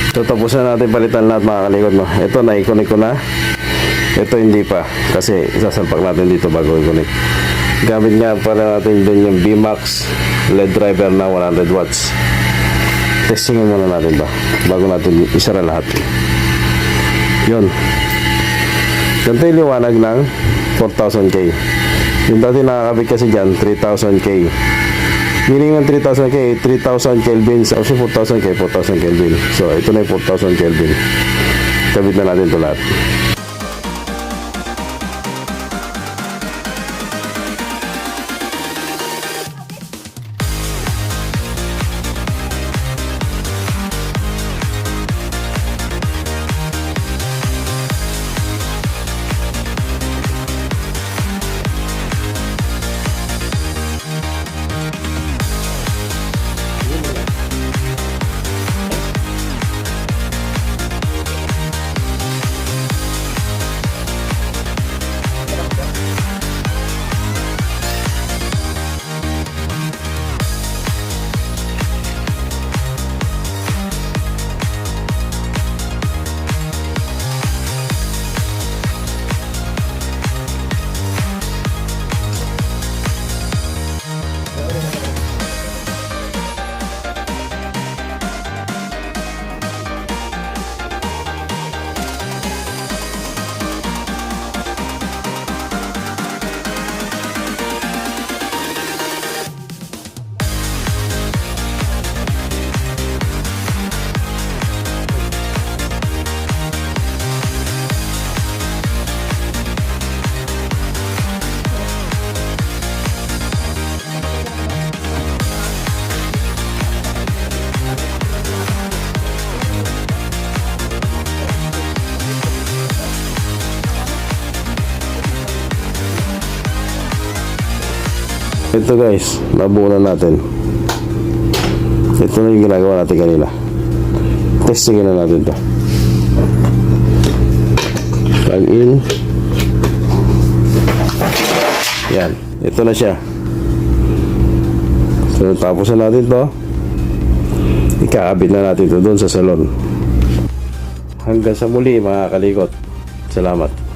So tapos na natin palitan lahat mga kalikot, no? Ito na-connect ko na. Ito hindi pa kasi isasalpak natin dito bago i-connect. Gamit nga para natin din yung BMAX LED driver na 100 watts. Testingin muna natin ba bago natin isara lahat. Yun. Ganito yung liwanag ng 4,000K. Yung dati nakakabit kasi dyan 3,000K. Meaning ng 3,000K, 3,000 Kelvin. So 4,000K, 4,000 Kelvin. So ito na yung 4,000 Kelvin. Kabit na natin ito lahat. Ito guys, nabuo na natin. Ito na yung ginagawa natin kanina. Testingin na natin to. Plug in. Yan, ito na siya. So tapos na natin to. Ikakabit na natin to doon sa salon. Hanggang sa muli mga kalikot. Salamat.